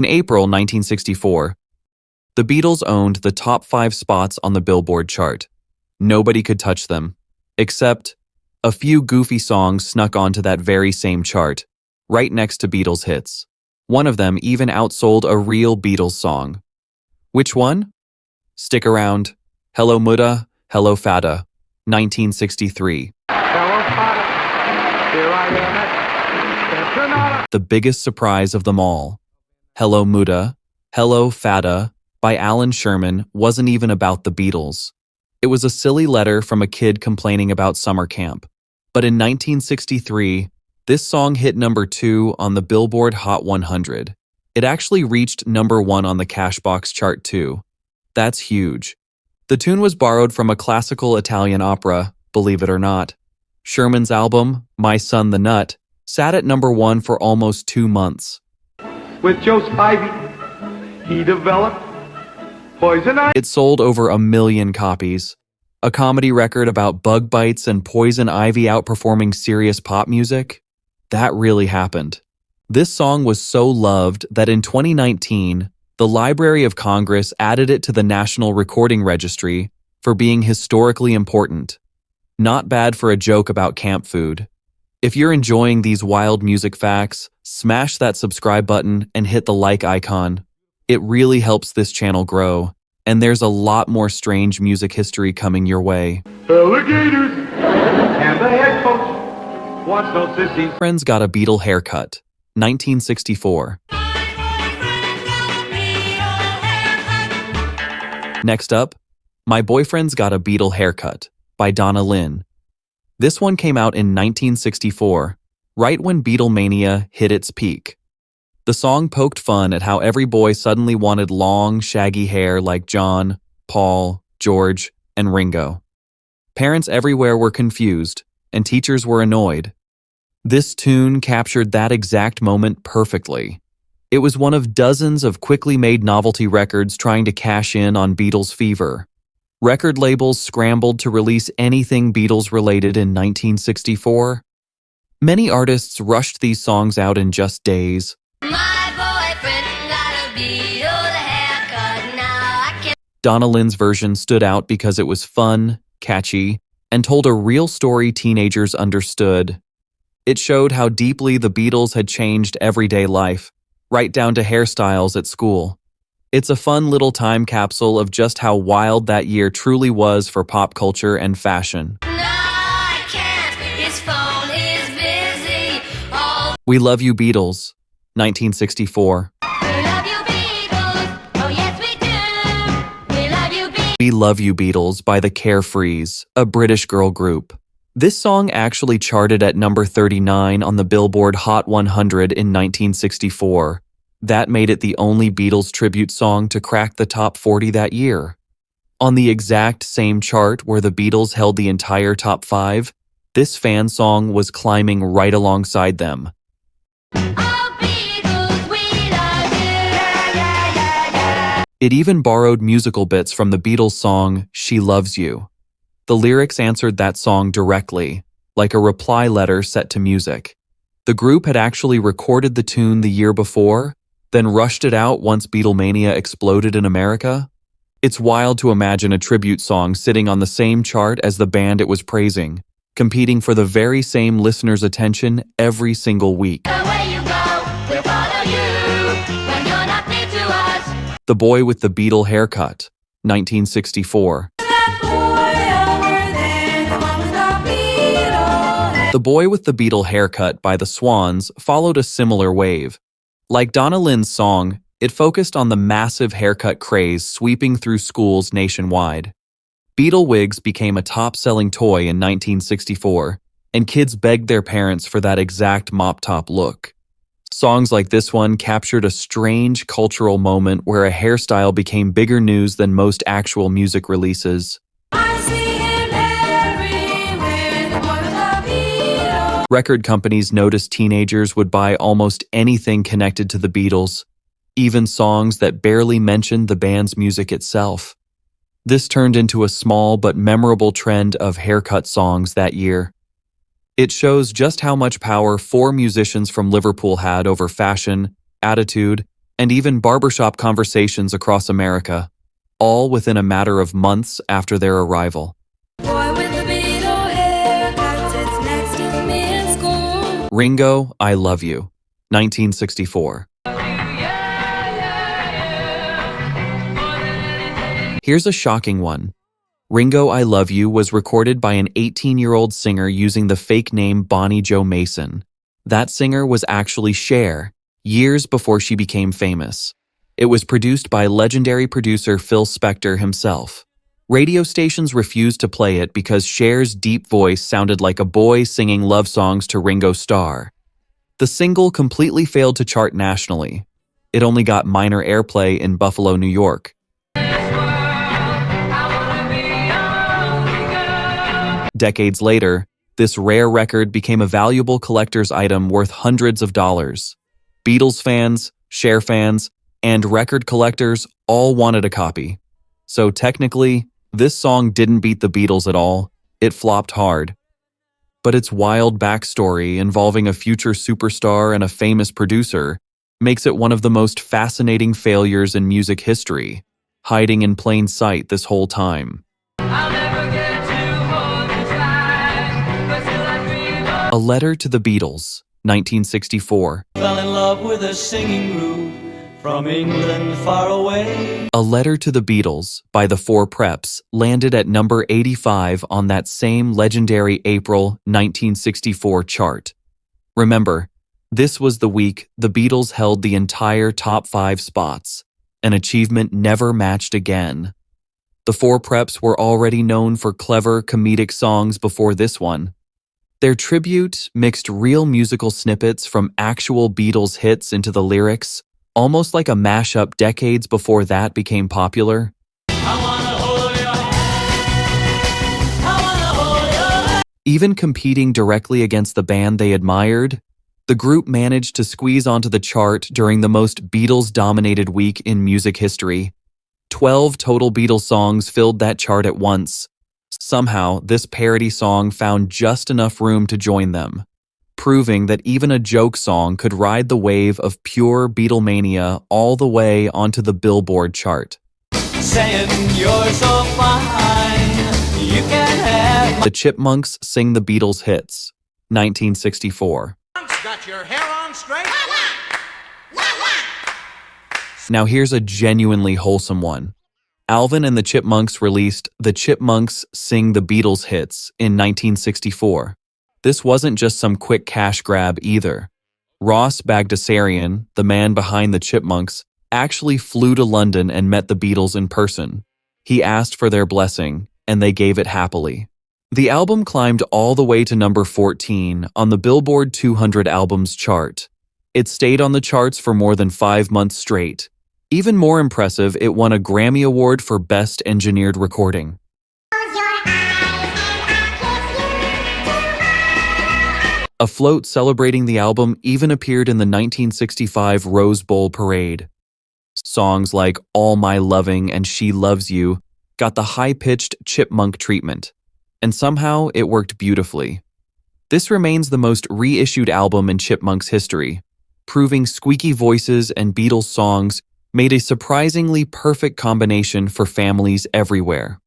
In April 1964, the Beatles owned the top 5 spots on the Billboard chart. Nobody could touch them, except a few goofy songs snuck onto that very same chart, right next to Beatles hits. One of them even outsold a real Beatles song. Which one? Stick Around, Hello Mutta, Hello Fada, 1963. Hello Fada, here I am. The biggest surprise of them all. Hello Mutta, Hello Fada by Allan Sherman wasn't even about the Beatles. It was a silly letter from a kid complaining about summer camp. But in 1963, this song hit number 2 on the Billboard Hot 100. It actually reached number 1 on the Cashbox chart too. That's huge. The tune was borrowed from a classical Italian opera, believe it or not. Sherman's album, My Son the Nut, sat at number 1 for almost 2 months. With Joe Spivey, he developed Poison Ivy. It sold over 1 million copies. A comedy record about bug bites and poison ivy outperforming serious pop music? That really happened. This song was so loved that in 2019, the Library of Congress added it to the National Recording Registry for being historically important. Not bad for a joke about camp food. If you're enjoying these wild music facts, smash that subscribe button and hit the like icon. It really helps this channel grow, and there's a lot more strange music history coming your way. Alligators! And the head coach wants no sissies. Friends Got a Beetle Haircut, 1964. Next up, My Boyfriend's Got a Beetle Haircut by Donna Lynn. This one came out in 1964, right when Beetle-mania hit its peak. The song poked fun at how every boy suddenly wanted long, shaggy hair like John, Paul, George, and Ringo. Parents everywhere were confused, and teachers were annoyed. This tune captured that exact moment perfectly. It was one of dozens of quickly made novelty records trying to cash in on Beatles fever. Record labels scrambled to release anything Beatles-related in 1964. Many artists rushed these songs out in just days. My boyfriend got a Beetle haircut, now I can. Donna Lynn's version stood out because it was fun, catchy, and told a real story teenagers understood. It showed how deeply the Beatles had changed everyday life, right down to hairstyles at school. It's a fun little time capsule of just how wild that year truly was for pop culture and fashion. No, I can't. His phone is busy. Oh, We Love You Beatles, 1964. we love you, Beatles. Oh, yes, we do. We love you, Beatles. We Love You Beatles by the Carefrees, a British girl group. This song actually charted at number 39 on the Billboard Hot 100 in 1964. That made it the only Beatles tribute song to crack the top 40 that year. On the exact same chart where the Beatles held the entire top 5, this fan song was climbing right alongside them. Oh, Beatles, we love you. Yeah, yeah, yeah, yeah. It even borrowed musical bits from the Beatles song She Loves You. The lyrics answered that song directly, like a reply letter set to music. The group had actually recorded the tune the year before, then rushed it out once Beatlemania exploded in America. It's wild to imagine a tribute song sitting on the same chart as the band it was praising, competing for the very same listener's attention every single week. Where you go, we'll follow you. When you're not near to us. The Boy with the Beetle Haircut, 1964. The Boy with the Beetle Haircut by the Swans followed a similar wave. Like Donna Lynn's song, it focused on the massive haircut craze sweeping through schools nationwide. Beetle wigs became a top-selling toy in 1964, and kids begged their parents for that exact mop-top look. Songs like this one captured a strange cultural moment where a hairstyle became bigger news than most actual music releases. Record companies noticed teenagers would buy almost anything connected to the Beatles, even songs that barely mentioned the band's music itself. This turned into a small but memorable trend of haircut songs that year. It shows just how much power 4 musicians from Liverpool had over fashion, attitude, and even barbershop conversations across America, all within a matter of months after their arrival. Boy with the Beetle haircut sits next to me in school. Ringo, I Love You, 1964. Here's a shocking one. Ringo, I Love You was recorded by an 18-year-old singer using the fake name Bonnie Jo Mason. That singer was actually Cher, years before she became famous. It was produced by legendary producer Phil Spector himself. Radio stations refused to play it because Cher's deep voice sounded like a boy singing love songs to Ringo Starr. The single completely failed to chart nationally. It only got minor airplay in Buffalo, New York. Decades later, this rare record became a valuable collector's item worth hundreds of dollars. Beatles fans, Cher fans, and record collectors all wanted a copy. So technically, this song didn't beat the Beatles at all. It flopped hard. But its wild backstory involving a future superstar and a famous producer makes it one of the most fascinating failures in music history, hiding in plain sight this whole time. A Letter to the Beatles, 1964. Fell in love with a singing group from England far away. A Letter to the Beatles by the Four Preps landed at number 85 on that same legendary April 1964 chart. Remember, this was the week the Beatles held the entire top 5 spots, an achievement never matched again. The Four Preps were already known for clever comedic songs before this one. Their tribute mixed real musical snippets from actual Beatles hits into the lyrics, almost like a mashup decades before that became popular. Even competing directly against the band they admired, the group managed to squeeze onto the chart during the most Beatles-dominated week in music history. 12 total Beatles songs filled that chart at once. Somehow, this parody song found just enough room to join them, proving that even a joke song could ride the wave of pure Beetle-mania all the way onto the Billboard chart. Saying you're so fine, you can have The Chipmunks Sing the Beatles Hits, 1964. Got your hair on straight? Now here's a genuinely wholesome one. Alvin and the Chipmunks released The Chipmunks Sing the Beatles Hits in 1964. This wasn't just some quick cash grab either. Ross Bagdasarian, the man behind the Chipmunks, actually flew to London and met the Beatles in person. He asked for their blessing, and they gave it happily. The album climbed all the way to number 14 on the Billboard 200 Albums chart. It stayed on the charts for more than 5 months straight. Even more impressive, it won a Grammy Award for Best Engineered Recording. A float celebrating the album even appeared in the 1965 Rose Bowl parade. Songs like All My Loving and She Loves You got the high-pitched chipmunk treatment, and somehow it worked beautifully. This remains the most reissued album in Chipmunks history, proving squeaky voices and Beatles songs made a surprisingly perfect combination for families everywhere.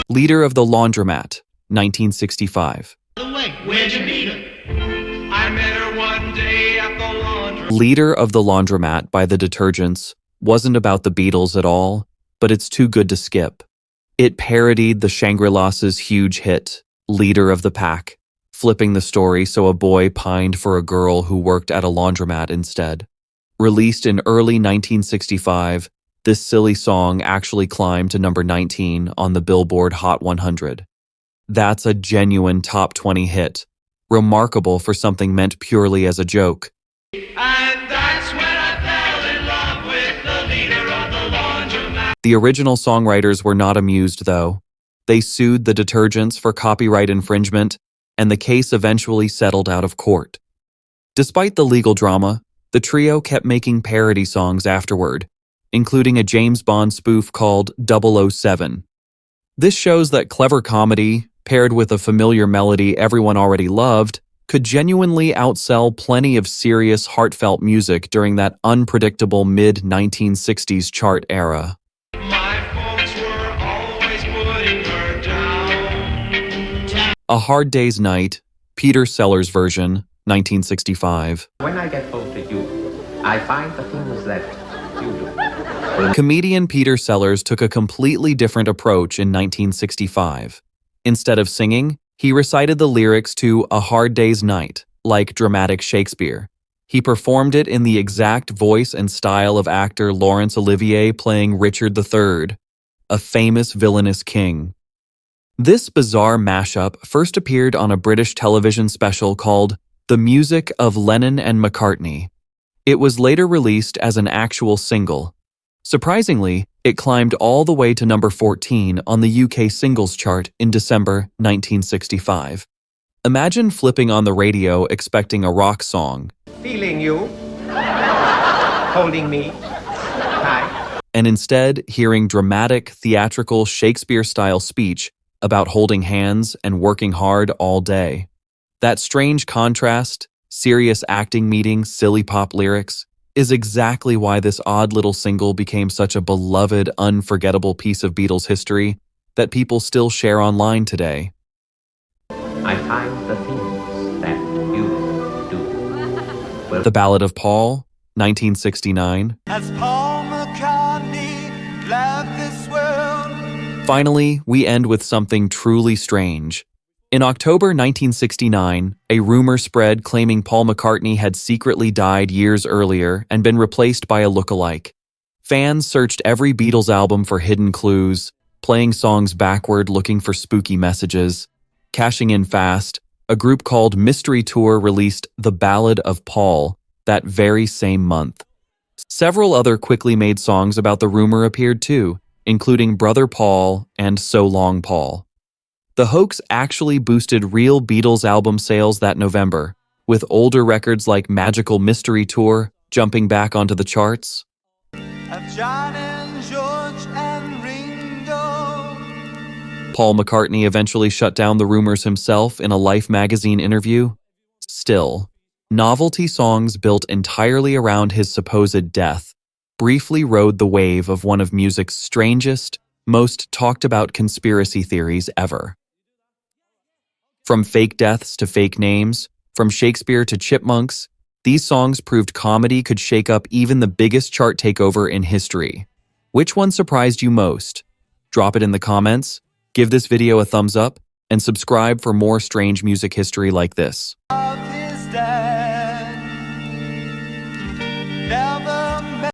Leader of the Laundromat, 1965. Where'd you meet her? I met her one day at the laundry. Leader of the Laundromat by the Detergents wasn't about the Beatles at all, but it's too good to skip. It parodied the Shangri-Las' huge hit, Leader of the Pack, flipping the story so a boy pined for a girl who worked at a laundromat instead. Released in early 1965, this silly song actually climbed to number 19 on the Billboard Hot 100. That's a genuine top 20 hit, remarkable for something meant purely as a joke. And that's when I fell in love with the leader of the laundromat. The original songwriters were not amused, though. They sued the Detergents for copyright infringement, and the case eventually settled out of court. Despite the legal drama, the trio kept making parody songs afterward, including a James Bond spoof called 007. This shows that clever comedy, paired with a familiar melody everyone already loved, could genuinely outsell plenty of serious, heartfelt music during that unpredictable mid-1960s chart era. My folks were always putting her down. A Hard Day's Night, Peter Sellers version, 1965. When I get home to you, I find the things that you do. Comedian Peter Sellers took a completely different approach in 1965. Instead of singing, he recited the lyrics to A Hard Day's Night, like dramatic Shakespeare. He performed it in the exact voice and style of actor Laurence Olivier playing Richard III, a famous villainous king. This bizarre mashup first appeared on a British television special called The Music of Lennon and McCartney. It was later released as an actual single. Surprisingly, it climbed all the way to number 14 on the UK singles chart in December 1965. Imagine flipping on the radio expecting a rock song, Feeling you, holding me, hi. and instead hearing dramatic, theatrical, Shakespeare-style speech about holding hands and working hard all day. That strange contrast, serious acting meeting silly pop lyrics, is exactly why this odd little single became such a beloved, unforgettable piece of Beatles history that people still share online today. I find the things that you do. Well, The Ballad of Paul, 1969. As Paul McCartney left this world. Finally, we end with something truly strange. In October 1969, a rumor spread claiming Paul McCartney had secretly died years earlier and been replaced by a lookalike. Fans searched every Beatles album for hidden clues, playing songs backward looking for spooky messages. Cashing in fast, a group called Mystery Tour released The Ballad of Paul that very same month. Several other quickly made songs about the rumor appeared too, including Brother Paul and So Long Paul. The hoax actually boosted real Beatles album sales that November, with older records like Magical Mystery Tour jumping back onto the charts. Of John and George and Ringo. Paul McCartney eventually shut down the rumors himself in a Life magazine interview. Still, novelty songs built entirely around his supposed death briefly rode the wave of one of music's strangest, most talked about conspiracy theories ever. From fake deaths to fake names, from Shakespeare to Chipmunks, these songs proved comedy could shake up even the biggest chart takeover in history. Which one surprised you most? Drop it in the comments, give this video a thumbs up, and subscribe for more strange music history like this. Of his dad. Never